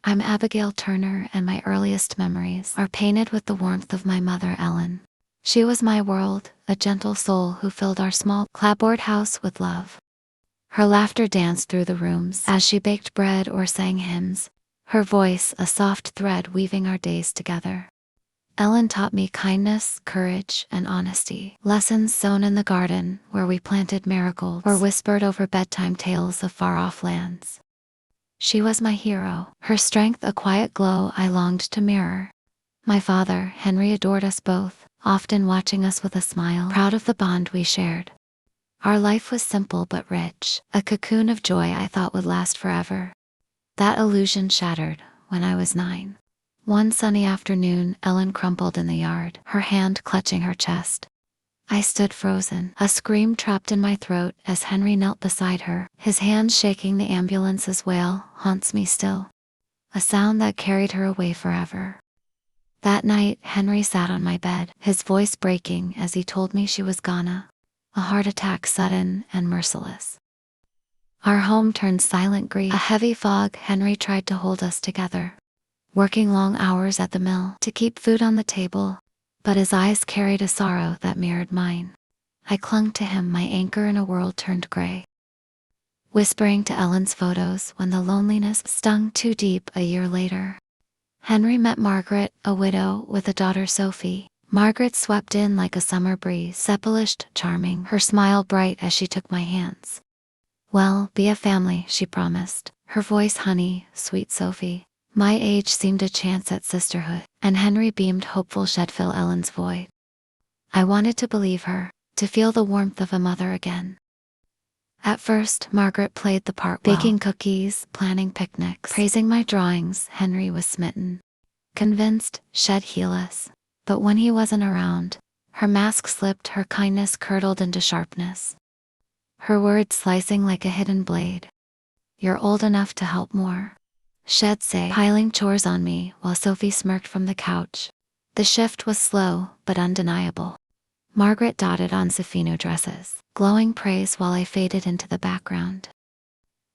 I'm Abigail Turner, and my earliest memories are painted with the warmth of my mother, Ellen. She was my world, a gentle soul who filled our small clapboard house with love. Her laughter danced through the rooms as she baked bread or sang hymns, her voice a soft thread weaving our days together. Ellen taught me kindness, courage, and honesty, lessons sown in the garden where we planted marigolds or whispered over bedtime tales of far-off lands. She was my hero, her strength a quiet glow I longed to mirror. My father, Henry, adored us both, often watching us with a smile, proud of the bond we shared. Our life was simple but rich, a cocoon of joy I thought would last forever. That illusion shattered when I was 9. One sunny afternoon, Ellen crumpled in the yard, her hand clutching her chest. I stood frozen, a scream trapped in my throat as Henry knelt beside her, his hand shaking. The ambulance's wail haunts me still, a sound that carried her away forever. That night, Henry sat on my bed, his voice breaking as he told me she was gone. A heart attack, sudden and merciless. Our home turned silent grief, a heavy fog. Henry tried to hold us together, working long hours at the mill to keep food on the table, but his eyes carried a sorrow that mirrored mine. I clung to him, my anchor in a world turned gray, whispering to Ellen's photos when the loneliness stung too deep. A year later, Henry met Margaret, a widow with a daughter, Sophie. Margaret swept in like a summer breeze, sepalished, charming, her smile bright as she took my hands. "Well, be a family," she promised, her voice honey, sweet Sophie. My age seemed a chance at sisterhood, and Henry beamed hopeful. Shed fill Ellen's void. I wanted to believe her, to feel the warmth of a mother again. At first, Margaret played the part well, baking cookies, planning picnics, praising my drawings. Henry was smitten, convinced she'd heal us. But when he wasn't around, her mask slipped, her kindness curdled into sharpness, her words slicing like a hidden blade. "You're old enough to help more," she'd say, piling chores on me while Sophie smirked from the couch. The shift was slow, but undeniable. Margaret dotted on Safino dresses, glowing praise while I faded into the background.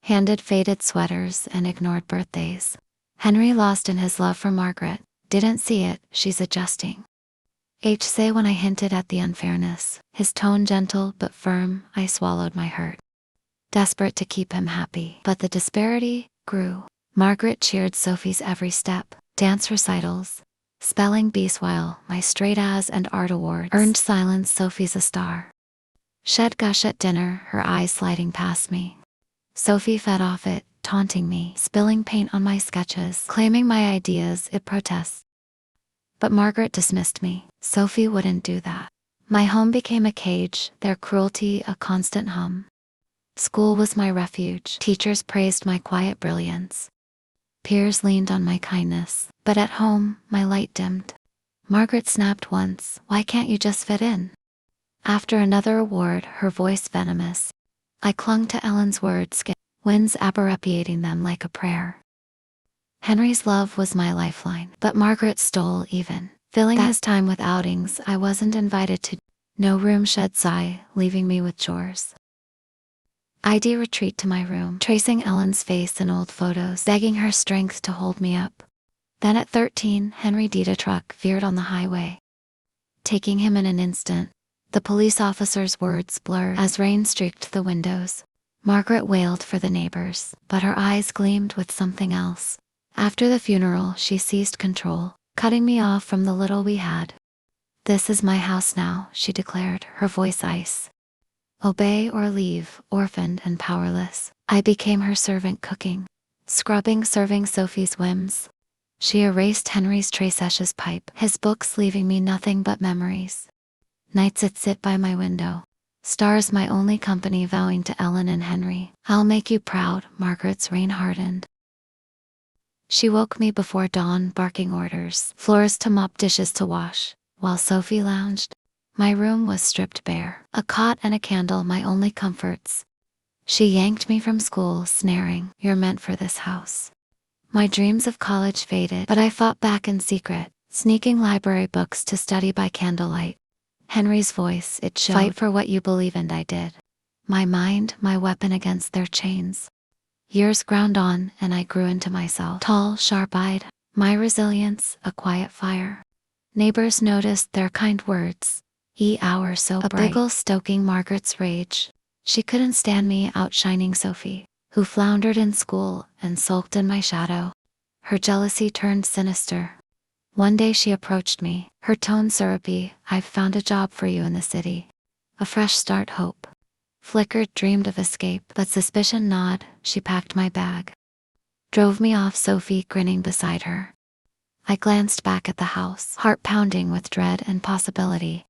Handed faded sweaters and ignored birthdays. Henry, lost in his love for Margaret, didn't see it. "She's adjusting," H say when I hinted at the unfairness, his tone gentle but firm. I swallowed my hurt, desperate to keep him happy, but the disparity grew. Margaret cheered Sophie's every step, dance recitals, spelling bees, while my straight A's and art award earned silence. "Sophie's a star," she'd gush at dinner, her eyes sliding past me. Sophie fed off it, taunting me, spilling paint on my sketches, claiming my ideas it protests. But Margaret dismissed me. Sophie wouldn't do that. My home became a cage, their cruelty a constant hum. School was my refuge. Teachers praised my quiet brilliance. Peers leaned on my kindness. But at home, my light dimmed. Margaret snapped once, "Why can't you just fit in?" After another award, her voice venomous. I clung to Ellen's words, winds abbreviating them like a prayer. Henry's love was my lifeline, but Margaret stole even, filling his time with outings I wasn't invited to. No room, she'd sigh, leaving me with chores. I'd retreat to my room, tracing Ellen's face in old photos, begging her strength to hold me up. Then at 13, Henry D'd a truck veered on the highway, taking him in an instant. The police officer's words blurred as rain streaked the windows. Margaret wailed for the neighbors, but her eyes gleamed with something else. After the funeral, she seized control, cutting me off from the little we had. "This is my house now," she declared, her voice ice. Obey or leave. Orphaned and powerless, I became her servant, cooking, scrubbing, serving Sophie's whims. She erased Henry's Tracesh's pipe, his books, leaving me nothing but memories. Nights I'd sit by my window, stars my only company, vowing to Ellen and Henry, "I'll make you proud." Margaret's rain hardened. She woke me before dawn, barking orders, floors to mop, dishes to wash, while Sophie lounged. My room was stripped bare, a cot and a candle my only comforts. She yanked me from school, snaring, "You're meant for this house." My dreams of college faded, but I fought back in secret, sneaking library books to study by candlelight. Henry's voice, it showed, "Fight for what you believe," and I did. My mind, my weapon against their chains. Years ground on, and I grew into myself. Tall, sharp-eyed, my resilience, a quiet fire. Neighbors noticed their kind words. Hours so bright. A biggle stoking Margaret's rage. She couldn't stand me outshining Sophie, who floundered in school and sulked in my shadow. Her jealousy turned sinister. One day she approached me, her tone syrupy. "I've found a job for you in the city." A fresh start, hope flickered, dreamed of escape, but suspicion gnawed. She packed my bag, drove me off, Sophie grinning beside her. I glanced back at the house, heart pounding with dread and possibility.